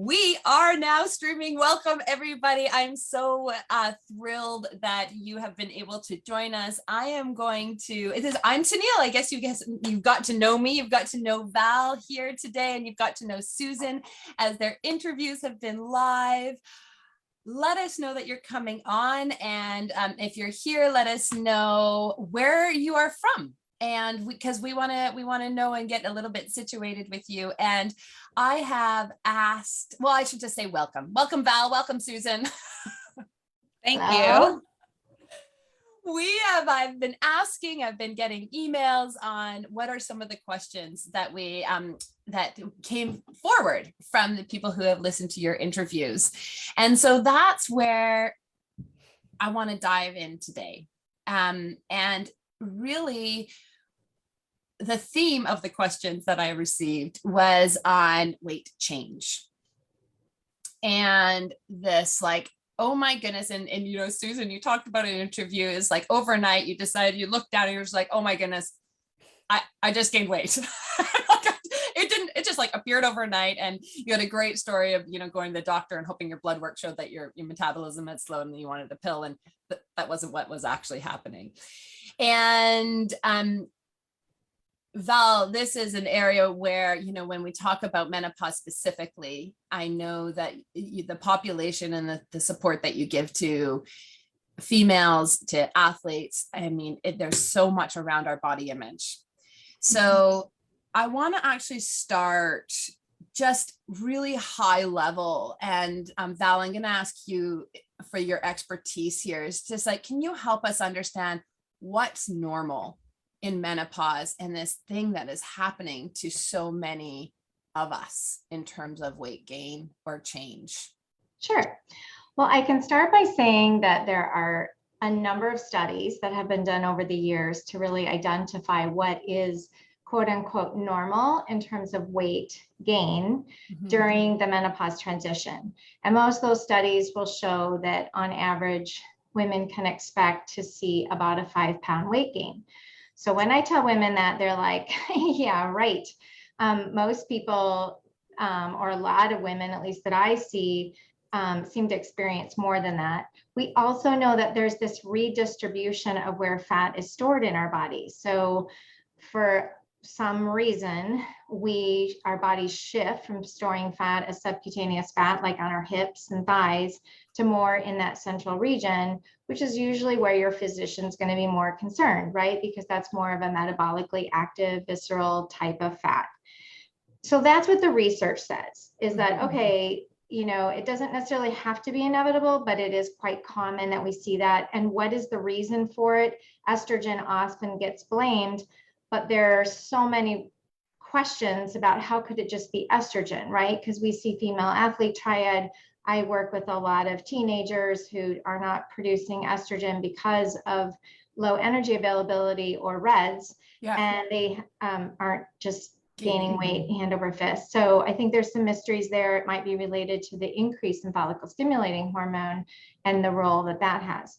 We are now streaming. Welcome, everybody. I'm so thrilled that you have been able to join us. I'm Tennille. I guess you've got to know me. You've got to know Val here today, and you've got to know Susan as their interviews have been live. Let us know that you're coming on. And if you're here, let us know where you are from. And because we want to know and get a little bit situated with you. And I have asked, well, I should just say welcome. Welcome, Val. Welcome, Susan. Thank you. I've been getting emails on what are some of the questions that that came forward from the people who have listened to your interviews. And so that's where I want to dive in today. And really, the theme of the questions that I received was on weight change. And this oh my goodness. And Susan, you talked about an interview is like overnight, you decided, you looked down and you're just like, oh my goodness, I just gained weight. It just appeared overnight. And you had a great story of, going to the doctor and hoping your blood work showed that your metabolism had slowed and you wanted a pill. And that wasn't what was actually happening. And, Val, this is an area where, when we talk about menopause specifically, I know that the population and the support that you give to females, to athletes, there's so much around our body image. So I want to actually start just really high level. And Val, I'm going to ask you for your expertise here. It's just can you help us understand what's normal in menopause and this thing that is happening to so many of us in terms of weight gain or change? Sure. Well, I can start by saying that there are a number of studies that have been done over the years to really identify what is quote unquote normal in terms of weight gain during the menopause transition. And most of those studies will show that on average, women can expect to see about a 5-pound weight gain. So when I tell women that, they're like, yeah, right. Most people, or a lot of women, at least that I see, seem to experience more than that. We also know that there's this redistribution of where fat is stored in our bodies. So for some reason, our bodies shift from storing fat as subcutaneous fat, like on our hips and thighs, to more in that central region, which is usually where your physician's going to be more concerned, right? Because that's more of a metabolically active, visceral type of fat. So that's what the research says, is that, okay, it doesn't necessarily have to be inevitable, but it is quite common that we see that. And what is the reason for it? Estrogen often gets blamed, but there are so many questions about how could it just be estrogen, right? Because we see female athlete triad. I work with a lot of teenagers who are not producing estrogen because of low energy availability or REDs, and they aren't just gaining weight hand over fist. So I think there's some mysteries there. It might be related to the increase in follicle stimulating hormone and the role that has.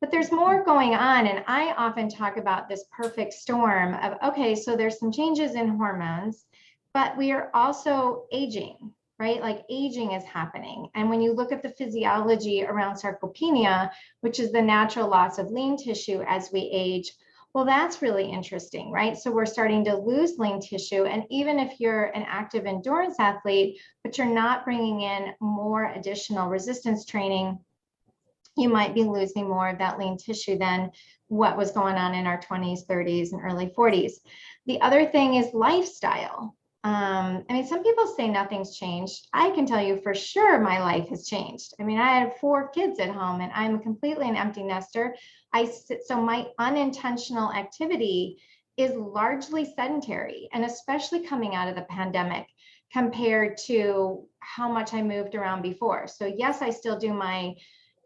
But there's more going on. And I often talk about this perfect storm of, okay, so there's some changes in hormones, but we are also aging, right? Like aging is happening. And when you look at the physiology around sarcopenia, which is the natural loss of lean tissue as we age, well, that's really interesting, right? So we're starting to lose lean tissue. And even if you're an active endurance athlete, but you're not bringing in more additional resistance training, you might be losing more of that lean tissue than what was going on in our 20s, 30s, and early 40s. The other thing is lifestyle. Some people say nothing's changed. I can tell you for sure my life has changed. I have 4 kids at home and I'm completely an empty nester. So my unintentional activity is largely sedentary, and especially coming out of the pandemic compared to how much I moved around before. So yes, I still do my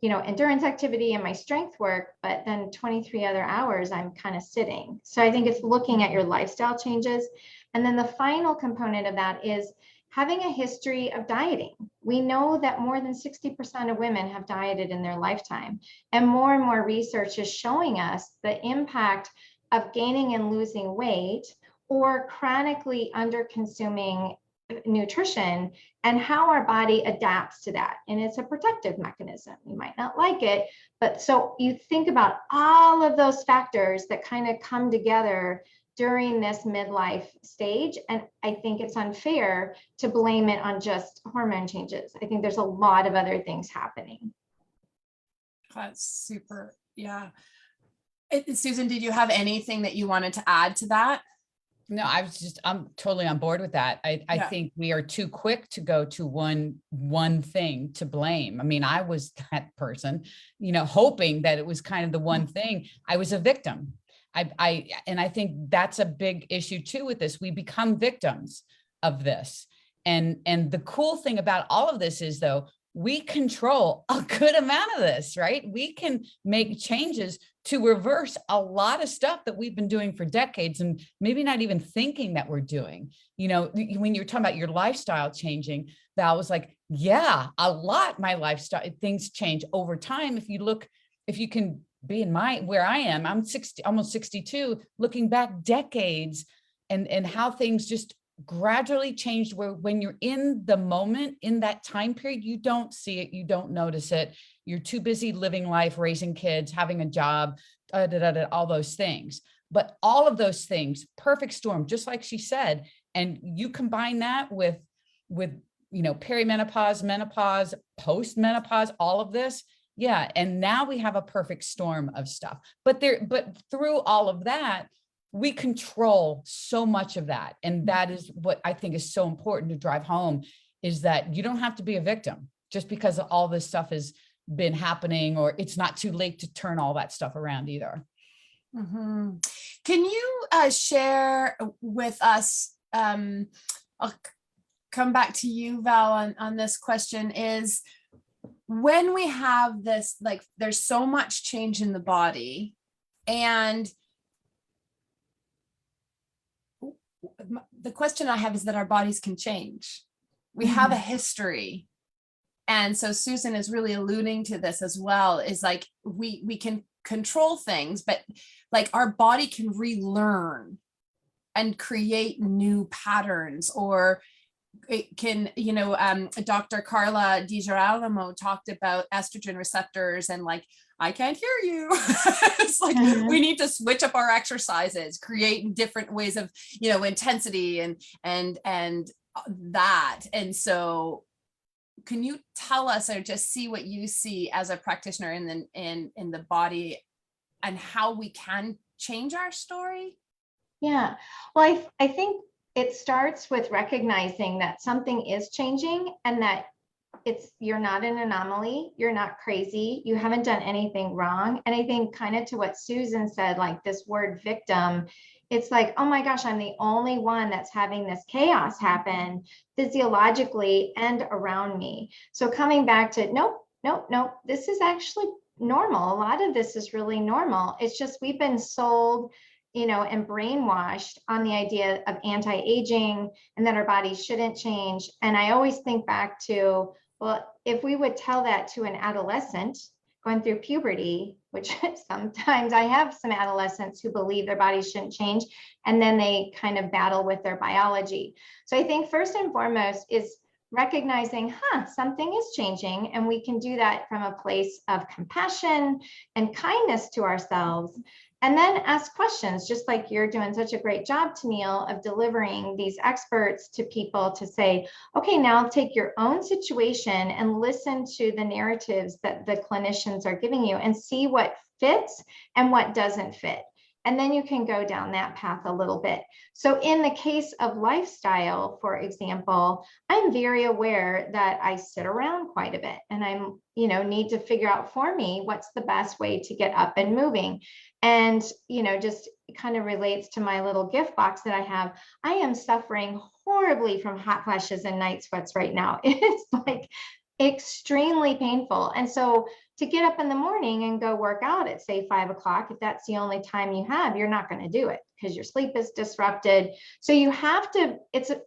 endurance activity and my strength work, but then 23 other hours I'm kind of sitting. So I think it's looking at your lifestyle changes. And then the final component of that is having a history of dieting. We know that more than 60% of women have dieted in their lifetime. And more research is showing us the impact of gaining and losing weight or chronically under consuming nutrition and how our body adapts to that. And it's a protective mechanism. You might not like it, but so you think about all of those factors that kind of come together during this midlife stage. And I think it's unfair to blame it on just hormone changes. I think there's a lot of other things happening. That's super. Yeah. Susan, did you have anything that you wanted to add to that? No, I'm totally on board with that. I think we are too quick to go to one thing to blame. I mean, I was that person, hoping that it was kind of the one thing. I was a victim. And I think that's a big issue too with this. We become victims of this. And the cool thing about all of this is, though, we control a good amount of this, right? We can make changes to reverse a lot of stuff that we've been doing for decades and maybe not even thinking that we're doing. When you're talking about your lifestyle changing, Val was like, yeah, a lot. My lifestyle, things change over time. If you can be in where I am, I'm 60, almost 62, looking back decades and how things just gradually changed, where when you're in the moment, in that time period, you don't see it, you don't notice it. You're too busy living life, raising kids, having a job, all those things. But all of those things, perfect storm, just like she said, and you combine that with perimenopause, menopause, post-menopause, all of this. Yeah. And now we have a perfect storm of stuff. But through all of that, we control so much of that. And that is what I think is so important to drive home, is that you don't have to be a victim just because all this stuff has been happening, or it's not too late to turn all that stuff around either. Mm-hmm. Can you share with us, I'll come back to you, Val, on this question, is when we have this, like, there's so much change in the body, and the question I have is that our bodies can change. We have a history. And so Susan is really alluding to this as well, is like, we can control things, but like our body can relearn and create new patterns, or it can, Dr. Carla Di Girolamo talked about estrogen receptors and like, I can't hear you. It's like, we need to switch up our exercises, create different ways of, intensity and that. And so can you tell us, or just see what you see as a practitioner in the body, and how we can change our story? Yeah, well, I think it starts with recognizing that something is changing, and that you're not an anomaly, you're not crazy, you haven't done anything wrong. And I think kind of to what Susan said, like this word victim, it's like, oh my gosh, I'm the only one that's having this chaos happen physiologically and around me. So coming back to, nope, this is actually normal. A lot of this is really normal. It's just we've been sold, and brainwashed on the idea of anti-aging and that our bodies shouldn't change. And I always think back to, well, if we would tell that to an adolescent going through puberty, which sometimes I have some adolescents who believe their bodies shouldn't change, and then they kind of battle with their biology. So I think first and foremost is recognizing, something is changing, and we can do that from a place of compassion and kindness to ourselves. And then ask questions, just like you're doing such a great job, Tennille, of delivering these experts to people to say, okay, now take your own situation and listen to the narratives that the clinicians are giving you and see what fits and what doesn't fit. And then you can go down that path a little bit. So in the case of lifestyle, for example, I'm very aware that I sit around quite a bit, and I'm, need to figure out for me what's the best way to get up and moving. And, just kind of relates to my little gift box that I have. I am suffering horribly from hot flashes and night sweats right now. It's like extremely painful. And so to get up in the morning and go work out at, say, 5 o'clock, if that's the only time you have, you're not going to do it because your sleep is disrupted. So you have to,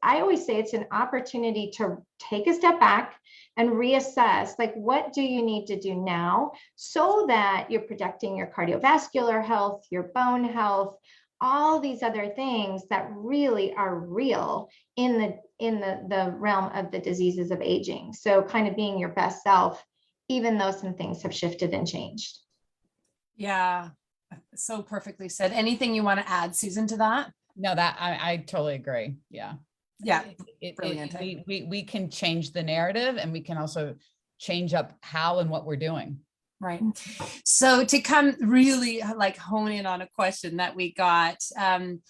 I always say it's an opportunity to take a step back and reassess, like, what do you need to do now so that you're protecting your cardiovascular health, your bone health, all these other things that really are real in the realm of the diseases of aging. So kind of being your best self, even though some things have shifted and changed. Yeah, so perfectly said. Anything you want to add, Susan, to that? No, that I totally agree. Yeah. Yeah, brilliant. We can change the narrative, and we can also change up how and what we're doing. Right. So to come really like hone in on a question that we got, am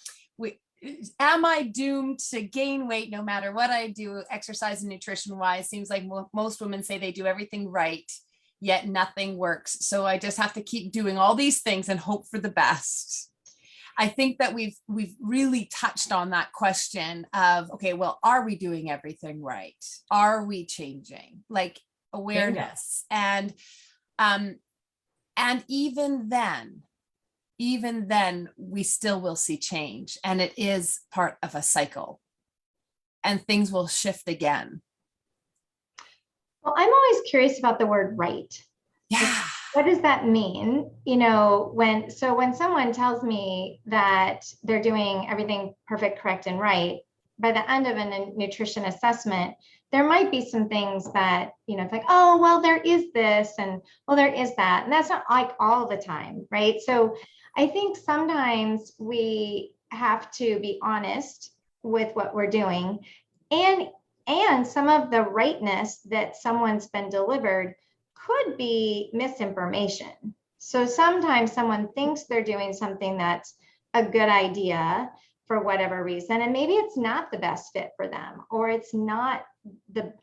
I doomed to gain weight no matter what I do, exercise and nutrition wise? Seems like most women say they do everything right, yet nothing works. So I just have to keep doing all these things and hope for the best. I think that we've really touched on that question of, okay, well, are we doing everything right? Are we changing? Like awareness. And even then we still will see change, and it is part of a cycle, and things will shift again. Well, I'm always curious about the word right. Yeah. What does that mean? You know, when someone tells me that they're doing everything perfect, correct, and right, by the end of a nutrition assessment, there might be some things that, you know, it's like, oh, well, there is this, and well, there is that. And that's not like all the time, right? So I think sometimes we have to be honest with what we're doing, and some of the rightness that someone's been delivered could be misinformation. So sometimes someone thinks they're doing something that's a good idea for whatever reason, and maybe it's not the best fit for them, or it's not the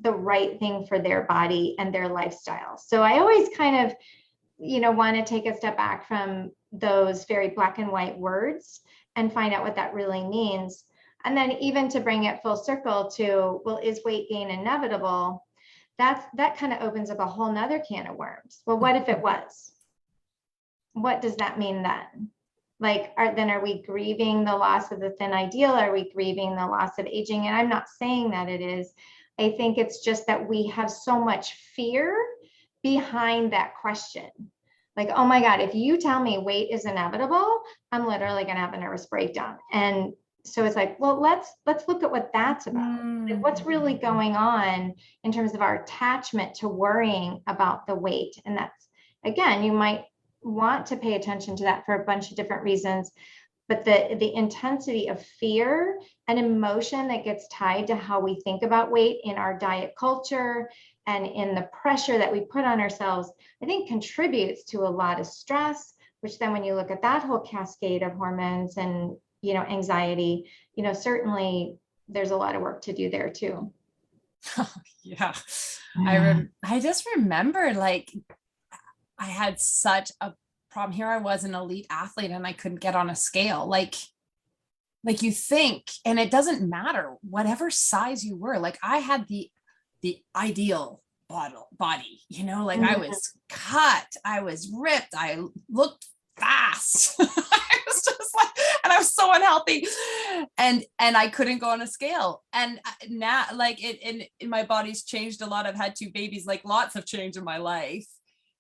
right thing for their body and their lifestyle. So I always kind of, you know, want to take a step back from those very black and white words and find out what that really means. And then even to bring it full circle to, well, is weight gain inevitable? That kind of opens up a whole nother can of worms. Well, what if it was? What does that mean then? Like, are we grieving the loss of the thin ideal? Are we grieving the loss of aging? And I'm not saying that it is. I think it's just that we have so much fear behind that question. Like, oh my God, if you tell me weight is inevitable, I'm literally gonna have a nervous breakdown. And so it's like, well, let's look at what that's about. Like, what's really going on in terms of our attachment to worrying about the weight. And that's, again, you might want to pay attention to that for a bunch of different reasons, but the intensity of fear and emotion that gets tied to how we think about weight in our diet culture and in the pressure that we put on ourselves, I think contributes to a lot of stress, which then when you look at that whole cascade of hormones and, you know, anxiety, you know, certainly there's a lot of work to do there too. Yeah. I just remember, like, I had such a problem. Here I was, an elite athlete, and I couldn't get on a scale. Like you think, and it doesn't matter whatever size you were. Like I had the ideal body, you know, like I was cut, I was ripped, I looked fast. I was just like, and I was so unhealthy, and I couldn't go on a scale. And now, like, in my body's changed a lot. I've had 2 babies, like lots of change in my life.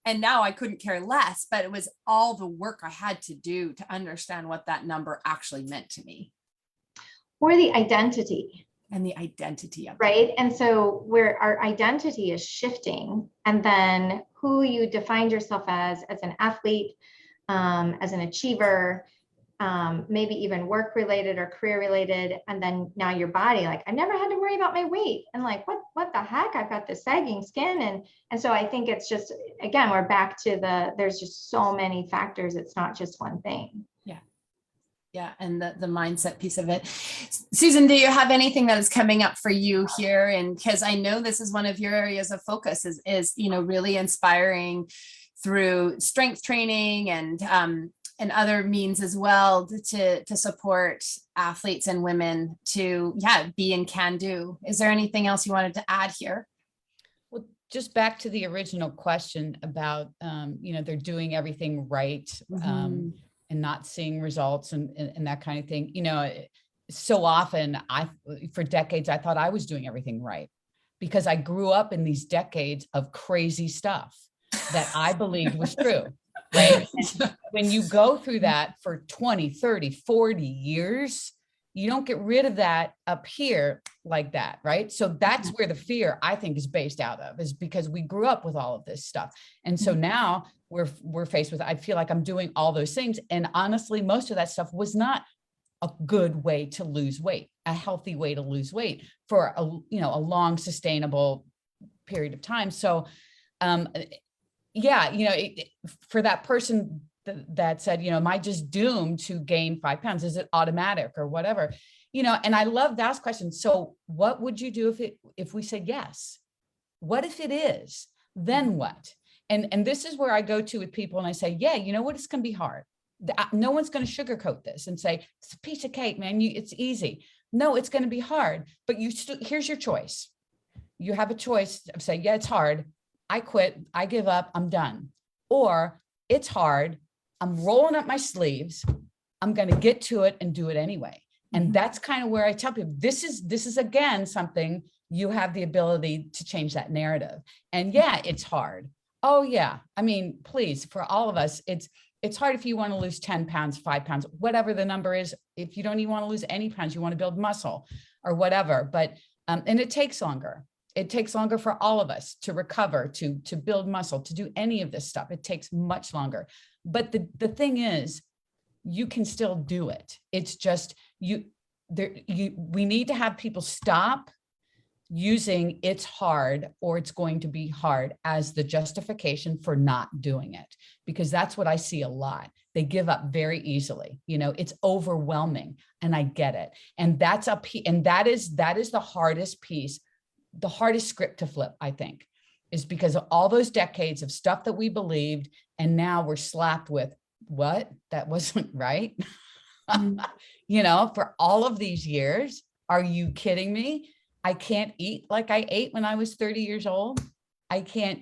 And now I couldn't care less, but it was all the work I had to do to understand what that number actually meant to me. Or the identity. And the identity of it. Right. And so where our identity is shifting, and then who you defined yourself as an athlete, as an achiever, maybe even work related or career related. And then now your body, like, I never had to worry about my weight, and like, what the heck? I've got this sagging skin. And so I think it's just, again, we're back to there's just so many factors. It's not just one thing. Yeah. And the mindset piece of it. Susan, do you have anything that is coming up for you here? And because I know this is one of your areas of focus is, you know, really inspiring through strength training and other means as well to support athletes and women to, be and can do. Is there anything else you wanted to add here? Well, just back to the original question about, you know, they're doing everything right. And not seeing results and that kind of thing. You know, so often for decades, I thought I was doing everything right because I grew up in these decades of crazy stuff that I believed was true. right? And when you go through that for 20, 30, 40 years, you don't get rid of that up here like that, right? So that's where the fear, I think, is based out of, is because we grew up with all of this stuff. And so now we're faced with, I feel like I'm doing all those things. And honestly, most of that stuff was not a good way to lose weight, a healthy way to lose weight for a, a long sustainable period of time. So, yeah, for that person that said, am I just doomed to gain 5 pounds? Is it automatic or whatever? And I love Val's question. So what would you do if we said yes? What if it is? Then what? And this is where I go to with people and I say, yeah, you know what? It's going to be hard. No one's going to sugarcoat this and say, it's a piece of cake, man. It's easy. No, it's going to be hard, but here's your choice. You have a choice of saying, yeah, it's hard. I quit. I give up. I'm done. Or it's hard. I'm rolling up my sleeves. I'm going to get to it and do it anyway. And that's kind of where I tell people, this is again, something you have the ability to change that narrative. And yeah, it's hard. Oh yeah. I mean, please, for all of us, it's hard if you want to lose 10 pounds, 5 pounds, whatever the number is. If you don't even want to lose any pounds, you want to build muscle or whatever, but, and it takes longer. It takes longer for all of us to recover, to build muscle, to do any of this stuff. It takes much longer. But the thing is, you can still do it. It's just, we need to have people stop using it's hard or it's going to be hard as the justification for not doing it, because that's what I see a lot. They give up very easily. It's overwhelming, and I get it. And that is the hardest piece, the hardest script to flip, I think, is because of all those decades of stuff that we believed. And now we're slapped with what? That wasn't right. For all of these years, are you kidding me? I can't eat like I ate when I was 30 years old. I can't,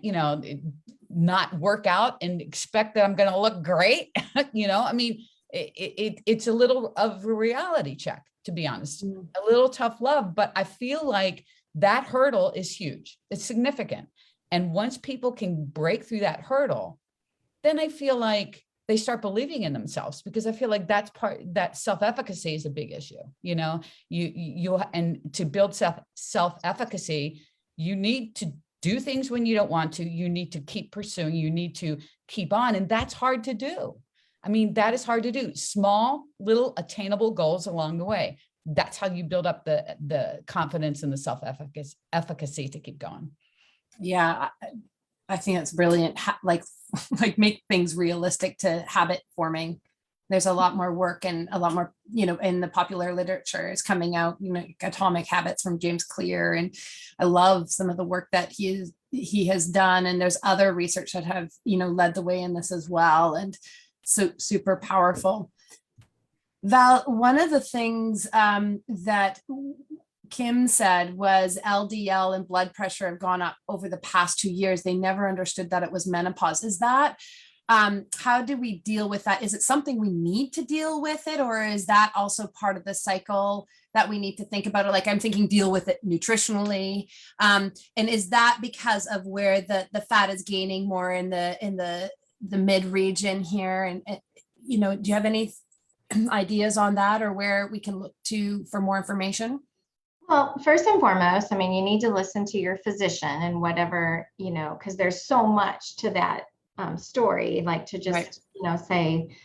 not work out and expect that I'm going to look great. I mean, it's a little of a reality check, to be honest, a little tough love, but I feel like that hurdle is huge. It's significant. And once people can break through that hurdle, then I feel like they start believing in themselves, because I feel like that self-efficacy is a big issue. And to build self-efficacy, you need to do things when you don't want to. You need to keep pursuing, you need to keep on. And that's hard to do. I mean, that is hard to do. Small, little attainable goals along the way. That's how you build up the confidence and the self-efficacy to keep going. Yeah, I think that's brilliant. Like make things realistic to habit forming. There's a lot more work and a lot more, in the popular literature is coming out, Atomic Habits from James Clear. And I love some of the work that he has done. And there's other research that have, led the way in this as well. And so super powerful. Val, one of the things that Kim said was LDL and blood pressure have gone up over the past 2 years. They never understood that it was menopause. Is that, how do we deal with that? Is it something we need to deal with it? Or is that also part of the cycle that we need to think about it? Like, I'm thinking deal with it nutritionally. And is that because of where the fat is gaining more in the mid region here? And, do you have any ideas on that, or where we can look to for more information? Well, first and foremost, I mean, you need to listen to your physician and whatever, because there's so much to that story, like to just, say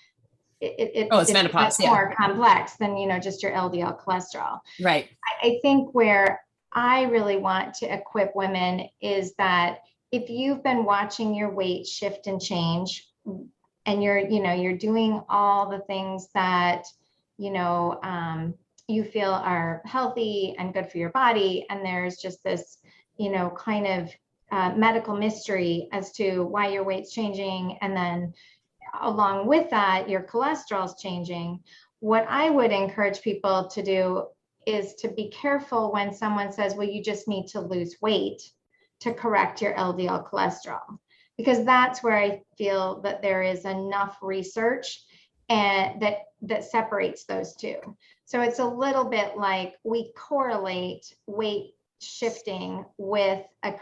it's menopause, it's more complex than, just your LDL cholesterol. Right. I think where I really want to equip women is that if you've been watching your weight shift and change, and you're doing all the things that, you feel are healthy and good for your body, and there's just this, kind of medical mystery as to why your weight's changing, and then along with that, your cholesterol's changing. What I would encourage people to do is to be careful when someone says, well, you just need to lose weight to correct your LDL cholesterol, because that's where I feel that there is enough research and that separates those two. So it's a little bit like we correlate weight shifting with a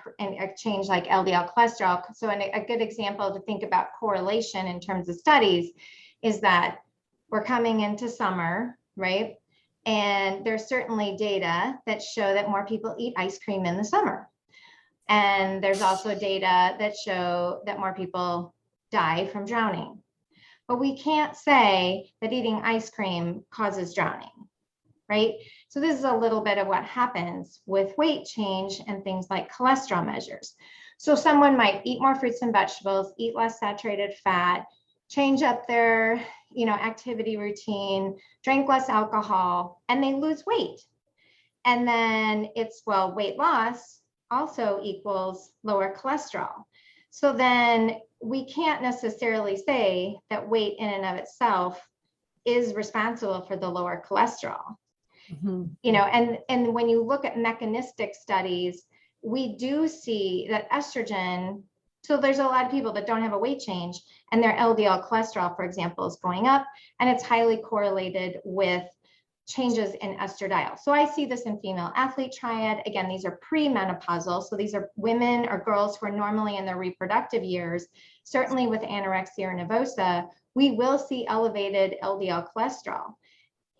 change like LDL cholesterol. So a good example to think about correlation in terms of studies is that we're coming into summer, right? And there's certainly data that show that more people eat ice cream in the summer. And there's also data that show that more people die from drowning. But we can't say that eating ice cream causes drowning, right? So this is a little bit of what happens with weight change and things like cholesterol measures. So someone might eat more fruits and vegetables, eat less saturated fat, change up their, activity routine, drink less alcohol, and they lose weight. And then it's, well, weight loss also equals lower cholesterol. So then we can't necessarily say that weight in and of itself is responsible for the lower cholesterol. And when you look at mechanistic studies, we do see that estrogen, so there's a lot of people that don't have a weight change and their LDL cholesterol, for example, is going up, and it's highly correlated with changes in estradiol. So I see this in female athlete triad. Again, these are premenopausal. So these are women or girls who are normally in their reproductive years. Certainly with anorexia nervosa, we will see elevated LDL cholesterol.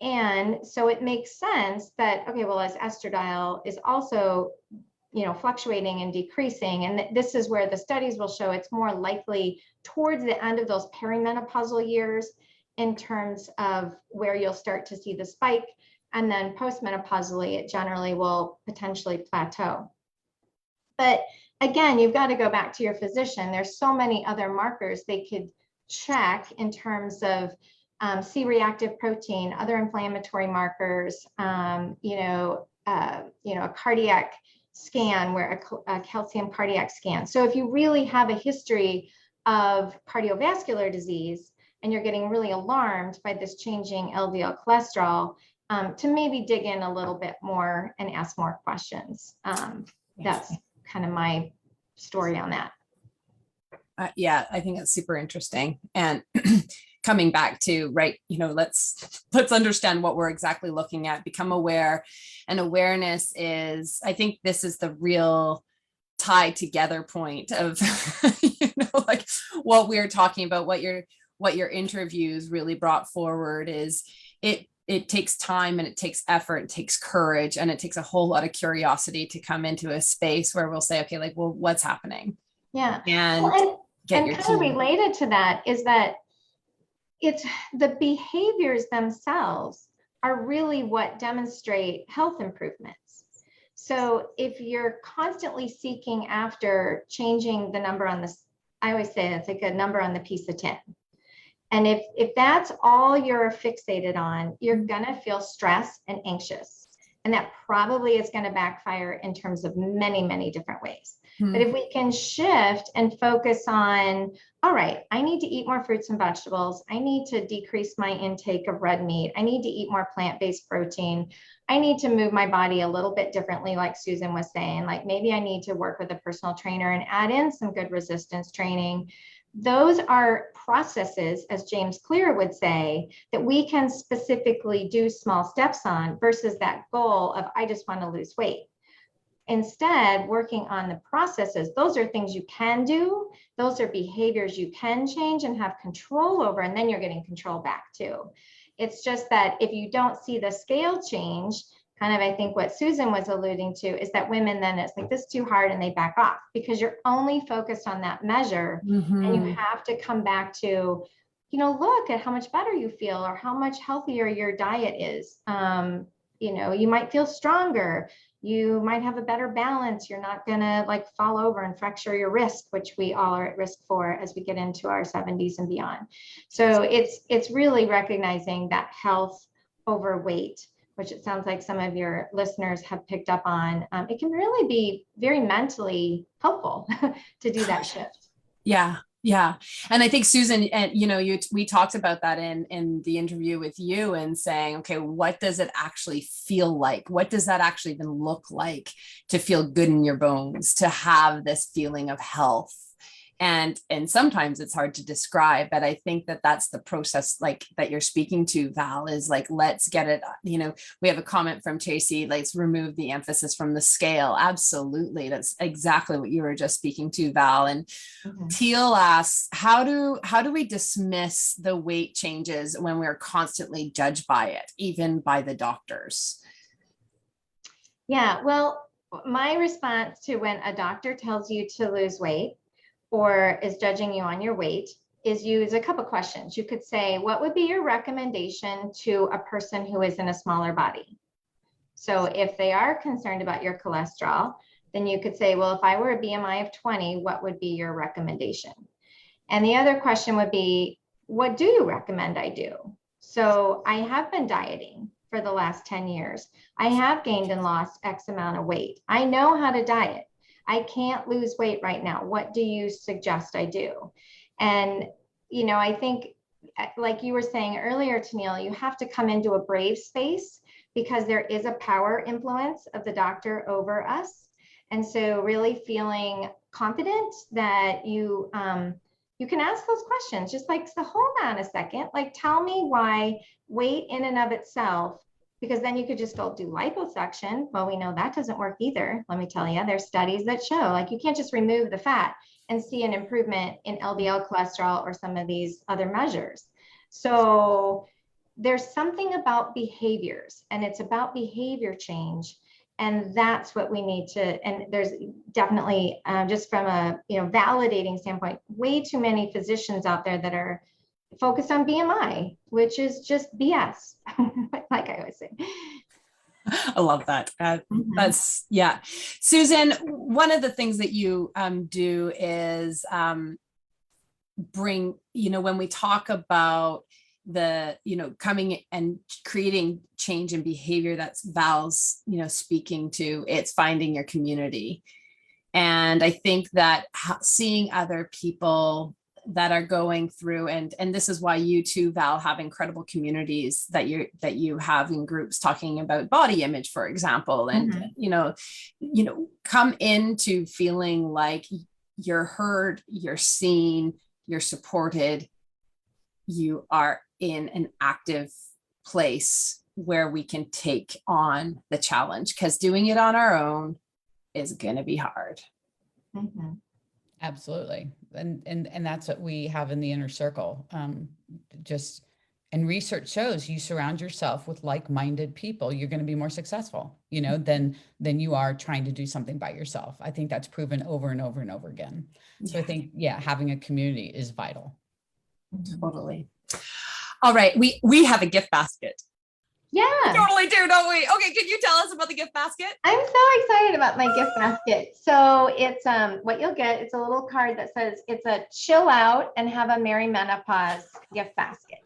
And so it makes sense that, okay, well, as estradiol is also, fluctuating and decreasing, and this is where the studies will show it's more likely towards the end of those perimenopausal years in terms of where you'll start to see the spike. And then postmenopausally, it generally will potentially plateau. But again, you've got to go back to your physician. There's so many other markers they could check in terms of C-reactive protein, other inflammatory markers, a cardiac scan, where a calcium cardiac scan. So if you really have a history of cardiovascular disease and you're getting really alarmed by this changing LDL cholesterol, to maybe dig in a little bit more and ask more questions. That's kind of my story on that. Yeah, I think that's super interesting. And coming back to, right, let's understand what we're exactly looking at, become aware. And awareness is, I think this is the real tie together point of, like what we're talking about, what your interviews really brought forward is it takes time and it takes effort, it takes courage, and it takes a whole lot of curiosity to come into a space where we'll say, okay, like, well, what's happening? Yeah. And, and kind of related to that is that it's the behaviors themselves are really what demonstrate health improvements. So if you're constantly seeking after changing the number on this, I always say it's like a number on the piece of tin. And if that's all you're fixated on, you're gonna feel stressed and anxious. And that probably is gonna backfire in terms of many, many different ways. But if we can shift and focus on, all right, I need to eat more fruits and vegetables. I need to decrease my intake of red meat. I need to eat more plant-based protein. I need to move my body a little bit differently, like Susan was saying, like maybe I need to work with a personal trainer and add in some good resistance training. Those are processes, as James Clear would say, that we can specifically do small steps on versus that goal of, I just want to lose weight. Instead, working on the processes, those are things you can do. Those are behaviors you can change and have control over, and then you're getting control back too. It's just that if you don't see the scale change, kind of, I think what Susan was alluding to is that women then it's like, this is too hard, and they back off because you're only focused on that measure. And you have to come back to, look at how much better you feel or how much healthier your diet is. You might feel stronger. You might have a better balance. You're not gonna like fall over and fracture your wrist, which we all are at risk for as we get into our 70s and beyond. So it's really recognizing that health over weight, which it sounds like some of your listeners have picked up on. It can really be very mentally helpful to do that shift. Yeah. Yeah. And I think Susan, and we talked about that in the interview with you and saying, okay, what does it actually feel like? What does that actually even look like to feel good in your bones, to have this feeling of health? And sometimes it's hard to describe, but I think that that's the process, like that you're speaking to, Val, is like, let's get it, we have a comment from Tracy, let's remove the emphasis from the scale. Absolutely. That's exactly what you were just speaking to, Val. And Teal asks, how do we dismiss the weight changes when we're constantly judged by it, even by the doctors? Yeah, well, my response to when a doctor tells you to lose weight or is judging you on your weight is use a couple questions. You could say, what would be your recommendation to a person who is in a smaller body? So if they are concerned about your cholesterol, then you could say, well, if I were a BMI of 20, what would be your recommendation? And the other question would be, what do you recommend I do? So I have been dieting for the last 10 years. I have gained and lost X amount of weight. I know how to diet. I can't lose weight right now. What do you suggest I do? And, I think, like you were saying earlier, Tennille, you have to come into a brave space because there is a power influence of the doctor over us. And so really feeling confident that you can ask those questions, just like, so hold on a second, like, tell me why weight in and of itself, because then you could just go do liposuction. Well, we know that doesn't work either. Let me tell you, there's studies that show like you can't just remove the fat and see an improvement in LDL cholesterol or some of these other measures. So there's something about behaviors, and it's about behavior change. And that's what we need to, and there's definitely just from a validating standpoint, way too many physicians out there that are focused on BMI, which is just BS, like I always say. I love that. That's, yeah. Susan, one of the things that you do is bring, when we talk about the, coming and creating change in behavior, that's Val's, speaking to, it's finding your community. And I think that seeing other people that are going through, and this is why you too, Val, have incredible communities that you have in groups talking about body image, for example, and come into feeling like you're heard, you're seen, you're supported, you are in an active place where we can take on the challenge, because doing it on our own is going to be hard. Absolutely. And that's what we have in the inner circle. And research shows you surround yourself with like-minded people, you're going to be more successful, than you are trying to do something by yourself. I think that's proven over and over and over again. So I think, having a community is vital. Totally. All right. We have a gift basket. Yeah. We totally do, don't we? Okay. Can you tell us about the gift basket? I'm so excited about my gift basket. So it's what you'll get. It's a little card that says it's a chill out and have a merry menopause gift basket,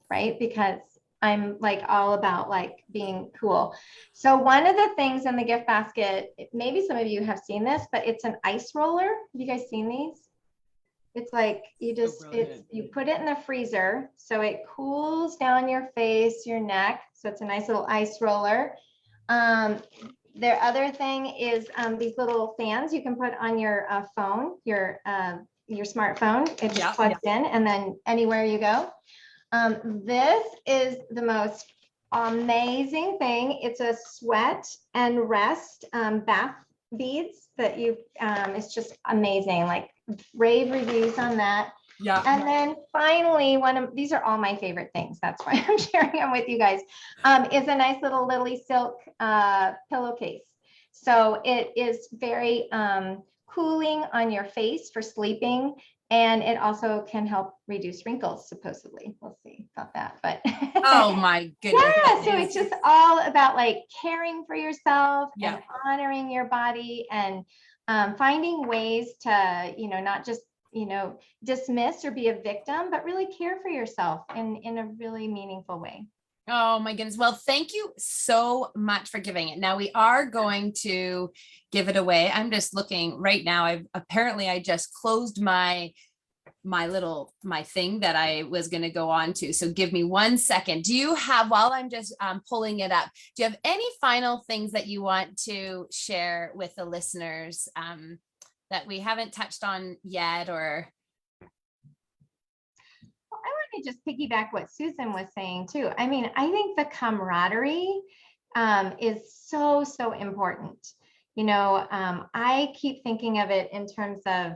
right? Because I'm like all about like being cool. So one of the things in the gift basket, maybe some of you have seen this, but it's an ice roller. Have you guys seen these? It's like you put it in the freezer so it cools down your face, your neck. So it's a nice little ice roller. The other thing is these little fans you can put on your phone, your smartphone. It just plugs in, and then anywhere you go. This is the most amazing thing. It's a sweat and rest bath beads that it's just amazing. Like rave reviews on that. Yeah. And then finally, these are all my favorite things. That's why I'm sharing them with you guys. Is a nice little Lily Silk pillowcase. So it is very cooling on your face for sleeping. And it also can help reduce wrinkles, supposedly. We'll see about that, but. Oh my goodness. Yeah, so it's just all about like caring for yourself and honoring your body and finding ways to, not just, dismiss or be a victim, but really care for yourself in a really meaningful way. Oh my goodness. Well, thank you so much for giving it. Now we are going to give it away. I'm just looking right now. I just closed my thing that I was going to go on to. So give me 1 second. Do you have, while I'm just pulling it up, do you have any final things that you want to share with the listeners that we haven't touched on yet, or? Well, I want to just piggyback what Susan was saying too. I mean, I think the camaraderie is so, so important. You know, I keep thinking of it in terms of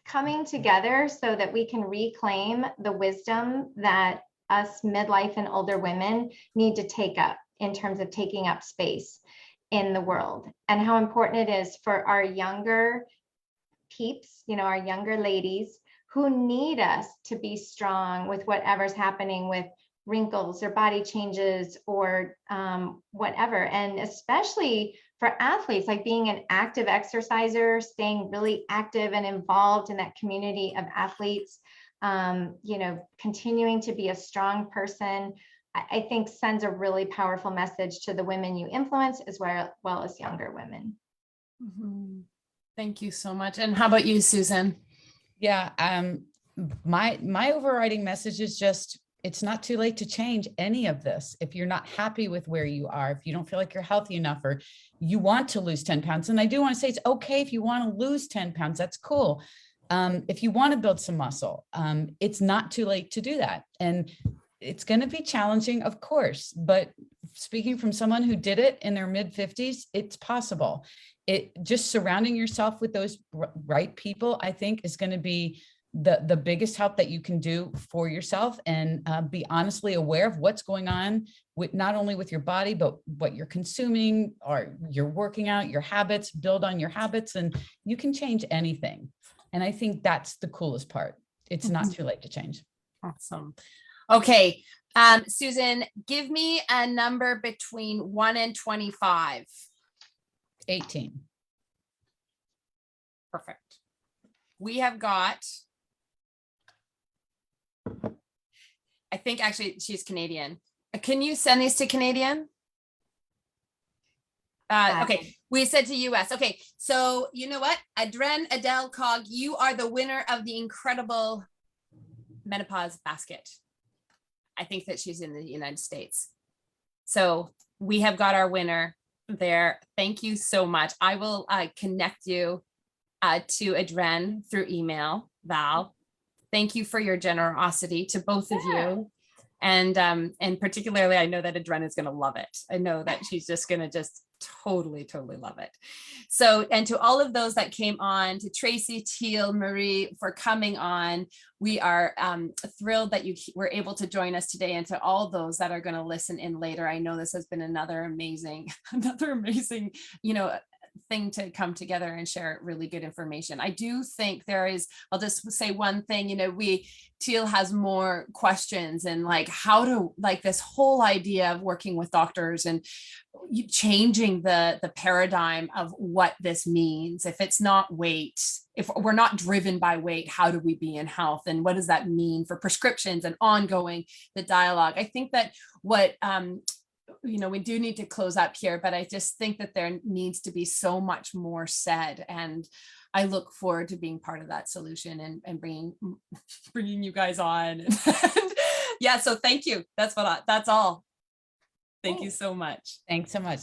coming together so that we can reclaim the wisdom that us midlife and older women need to take up in terms of taking up space in the world, and how important it is for our younger peeps, you know, our younger ladies who need us to be strong with whatever's happening with wrinkles or body changes or whatever. And especially for athletes, like being an active exerciser, staying really active and involved in that community of athletes, you know, continuing to be a strong person, I think sends a really powerful message to the women you influence as well as younger women. Mm-hmm. Thank you so much. And how about you, Susan? Yeah. My overriding message is just, it's not too late to change any of this. If you're not happy with where you are, if you don't feel like you're healthy enough, or you want to lose 10 pounds. And I do want to say it's okay if you want to lose 10 pounds, that's cool. If you want to build some muscle, it's not too late to do that. And it's going to be challenging, of course, but speaking from someone who did it in their mid 50s, it's possible. It just surrounding yourself with those right people, I think, is going to be the biggest help that you can do for yourself, and be honestly aware of what's going on with not only with your body, but what you're consuming, or you're working out, your habits, build on your habits, and you can change anything. And I think that's the coolest part. It's not too late to change. Awesome. Okay. Susan, give me a number between 1 and 25. 18. Perfect. We have got, I think actually she's Canadian. Can you send these to Canadian? Okay, we said to US. Okay, so you know what? Adren Adele Cog, you are the winner of the incredible menopause basket. I think that she's in the United States. So we have got our winner there. Thank you so much. I will connect you to Adren through email, Val. Thank you for your generosity to both of you. And particularly, I know that Adren is going to love it. I know that she's just going to just totally love it. So, and to all of those that came on, to Tracy, Teal, Marie for coming on, we are thrilled that you were able to join us today, and to all those that are going to listen in later. I know this has been another amazing, you know, thing to come together and share really good information. I do think there is, I'll just say one thing, you know, Teal has more questions, and like how to, like this whole idea of working with doctors and changing the paradigm of what this means. If it's not weight, if we're not driven by weight, how do we be in health? And what does that mean for prescriptions and ongoing the dialogue? I think that what, you know, we do need to close up here, but I just think that there needs to be so much more said. And I look forward to being part of that solution and bringing you guys on. And yeah, so thank you. That's all. Thank you so much. Thanks so much.